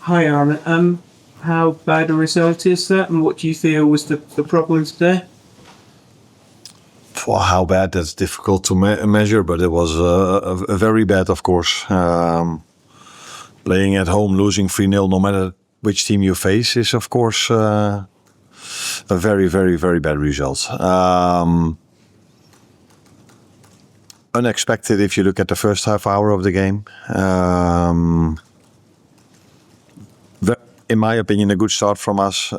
Hi, Arne. How bad a result is that, and what do you feel was the problems there? For how bad, that's difficult to measure, but it was a very bad, of course. Playing at home, losing 3-0, no matter which team you face, is, of course, a very, very, very bad result. Unexpected if you look at the first half hour of the game. In my opinion, a good start from us.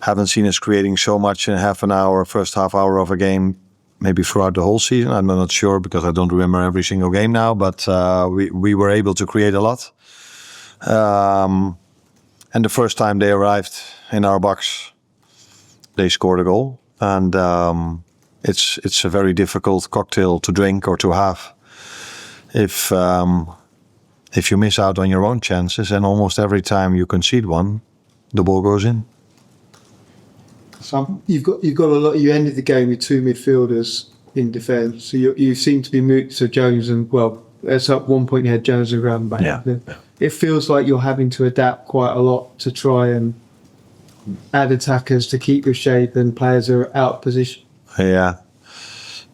Haven't seen us creating so much in half an hour, first half hour of a game, maybe throughout the whole season. I'm not sure because I don't remember every single game now, but we were able to create a lot. And the first time they arrived in our box, they scored a goal. And it's a very difficult cocktail to drink or to have if you miss out on your own chances, and almost every time you concede one, the ball goes in. So you've got a lot. You ended the game with two midfielders in defence. So you seem to be moved to Jones and it's up 1 point. You had Jones and Graham back. Yeah. It feels like you're having to adapt quite a lot to try and add attackers to keep your shape, and players are out of position. Yeah.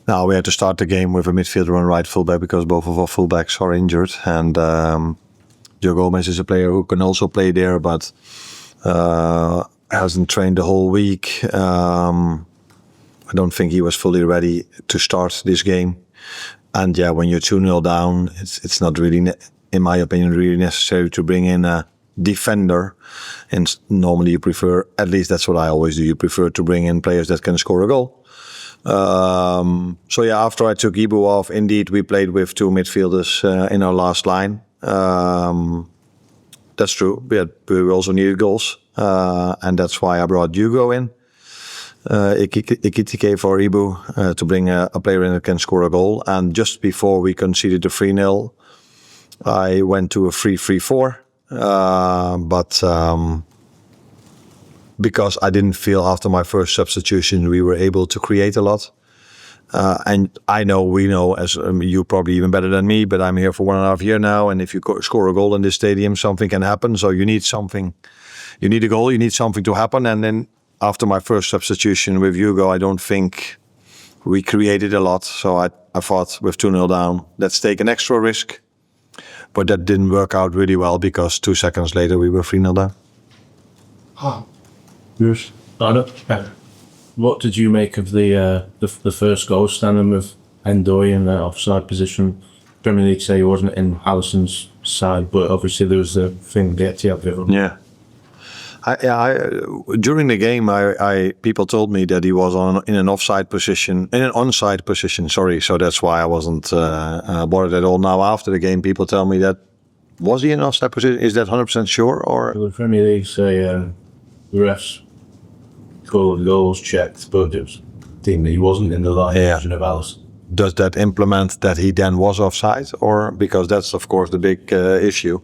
Now we had to start the game with a midfielder and right fullback because both of our fullbacks are injured, and Joe Gomez is a player who can also play there, but hasn't trained the whole week. I don't think he was fully ready to start this game. And yeah, when you're 2-0 down, it's not really, in my opinion, really necessary to bring in a defender. And normally you prefer, at least that's what I always do, you prefer to bring in players that can score a goal. So yeah, after I took Ibu off, indeed we played with two midfielders in our last line. That's true. We also needed goals, and that's why I brought Hugo in, Ekitike for Ibu, to bring a player in that can score a goal. And just before we conceded the 3-0, I went to a 3-3-4, but because I didn't feel after my first substitution we were able to create a lot. And we know, as you probably even better than me, but I'm here for 1.5 years now, and if you score a goal in this stadium, something can happen. So you need something. You need a goal, you need something to happen. And then after my first substitution with Hugo, I don't think we created a lot. So I thought with 2-0 down, let's take an extra risk. But that didn't work out really well because 2 seconds later we were 3-0 down. Yes. What did you make of the first goal, standing with Ndoye in the offside position? Premier League say he wasn't in Alisson's side, but obviously there was a thing the Etihad with him. Yeah. During the game, people told me that he was in an onside position. Sorry, so that's why I wasn't bothered at all. Now after the game, people tell me that was he in an offside position? Is that 100% sure? Or the Premier League say the refs called goals checked, but it was that he wasn't in the line position of Alisson. Does that implement that he then was offside, or because that's of course the big issue?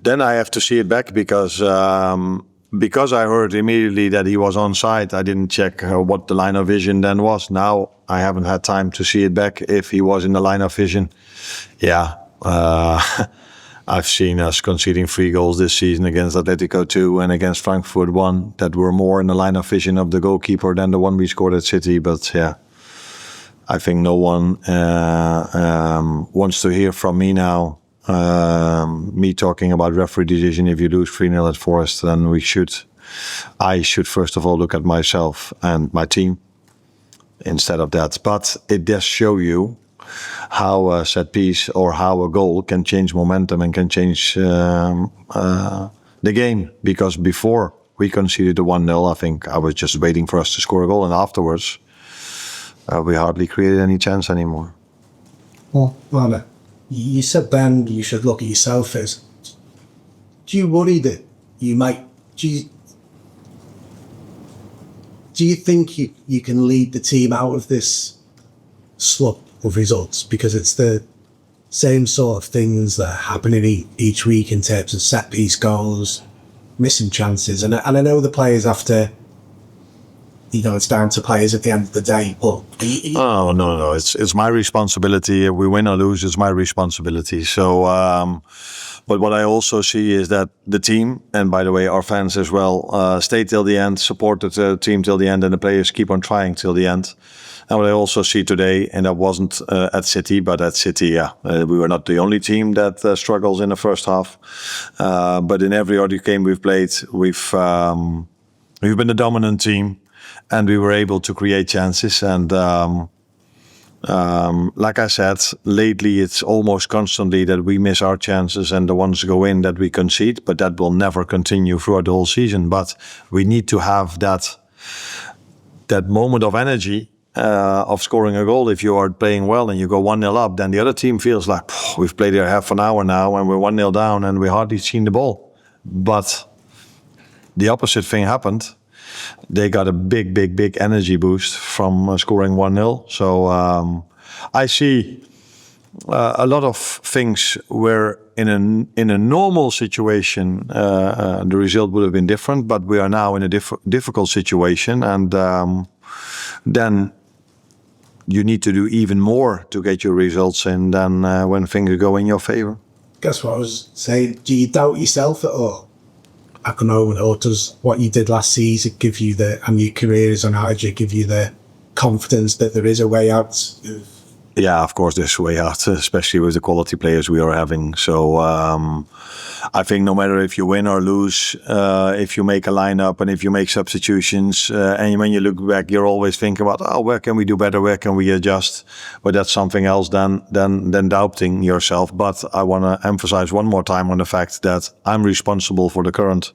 Then I have to see it back because I heard immediately that he was onside. I didn't check what the line of vision then was. Now I haven't had time to see it back if he was in the line of vision. Yeah, I've seen us conceding 3 goals this season against Atletico 2 and against Frankfurt 1 that were more in the line of vision of the goalkeeper than the one we scored at City. But yeah, I think no one wants to hear from me now. Me talking about referee decision. If you lose 3-0 at Forest, then I should first of all look at myself and my team instead of that. But it does show you how a set piece or how a goal can change momentum and can change the game. Because before we conceded the 1-0, I think I was just waiting for us to score a goal, and afterwards we hardly created any chance anymore. Well, Arne, you said then you should look at yourself as. Do you worry that you might? Do you think you can lead the team out of this slump of results, because it's the same sort of things that are happening each week in terms of set piece goals, missing chances, and I know the players have to. It's down to players at the end of the day. But oh no, it's my responsibility. If we win or lose, it's my responsibility. So But what I also see is that the team, and by the way, our fans as well, stayed till the end, supported the team till the end, and the players keep on trying till the end. And what I also see today, and that wasn't at City, but at City, we were not the only team that struggles in the first half. But in every other game we've played, we've been the dominant team, and we were able to create chances. And like I said, lately it's almost constantly that we miss our chances and the ones go in that we concede, but that will never continue throughout the whole season. But we need to have that moment of energy of scoring a goal. If you are playing well and you go 1-0 up, then the other team feels like, we've played here half an hour now and we're 1-0 down and we hardly seen the ball. But the opposite thing happened. They got a big energy boost from scoring 1-0. So I see a lot of things where in a normal situation the result would have been different, but we are now in a difficult situation, and then you need to do even more to get your results in than when things go in your favor. Guess what I was saying? Do you doubt yourself at all? I don't know, or does what you did last season give you and your career as an manager give you the confidence that there is a way out? Yeah, of course there's a way out, especially with the quality players we are having. So I think no matter if you win or lose, if you make a lineup and if you make substitutions, and when you look back, you're always thinking about, where can we do better? Where can we adjust? But that's something else than doubting yourself. But I want to emphasize one more time on the fact that I'm responsible for the current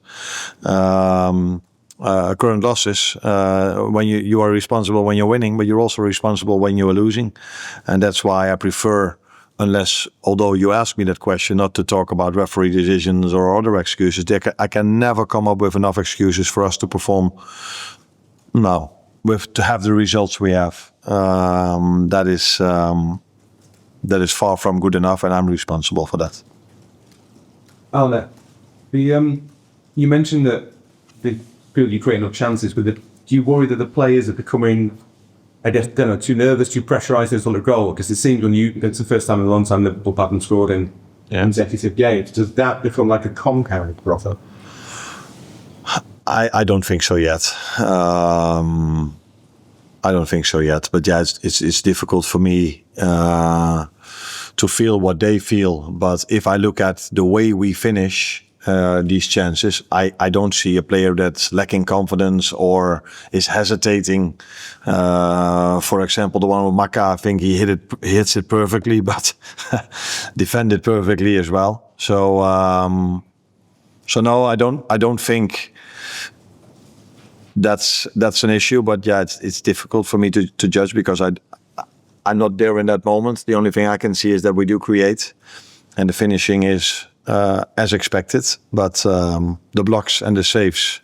losses. When you are responsible when you're winning, but you're also responsible when you are losing, and that's why I prefer, although you ask me that question, not to talk about referee decisions or other excuses. I can never come up with enough excuses for us to perform now, to have the results we have. That is far from good enough, and I'm responsible for that. Arne, you mentioned that the feel you create enough chances with it. Do you worry that the players are becoming, I guess, too nervous, too pressurised to sort of goal? Because it seems it's the first time in a long time Liverpool haven't scored in consecutive games. Does that become like a compound problem? I don't think so yet. But yeah, it's difficult for me to feel what they feel. But if I look at the way we finish these chances, I don't see a player that's lacking confidence or is hesitating. For example, the one with Maka, I think he hits it perfectly, but defended perfectly as well. So no, I don't think that's an issue. But yeah, it's difficult for me to judge because I'm not there in that moment. The only thing I can see is that we do create, and the finishing is as expected, but the blocks and the saves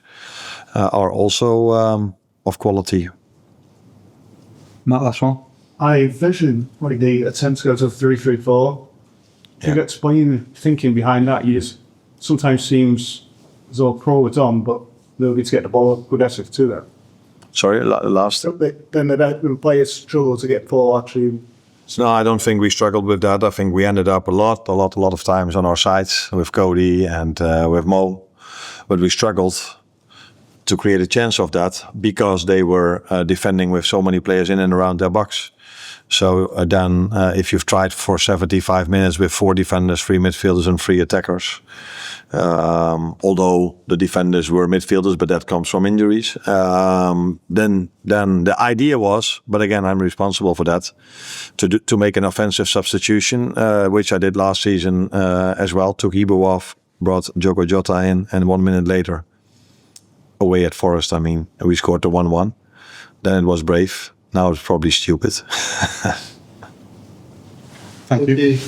are also of quality. Matt, last one. I vision like the attempt to go to 3-3-4. Can you explain thinking behind that? You just sometimes seems as though pro it's on, but they'll get to get the ball good effort to that. Sorry, last. Then the players struggle to get ball actually. No, I don't think we struggled with that. I think we ended up a lot of times on our sides with Cody and with Mo, but we struggled to create a chance of that because they were defending with so many players in and around their box. So then if you've tried for 75 minutes with 4 defenders, 3 midfielders and 3 attackers, although the defenders were midfielders, but that comes from injuries, then the idea was, but again, I'm responsible for that, to make an offensive substitution, which I did last season as well. Took Ibu off, brought Diogo Jota in, and 1 minute later, away at Forest, we scored the 1-1. Then it was brave. Now it's probably stupid. Thank you.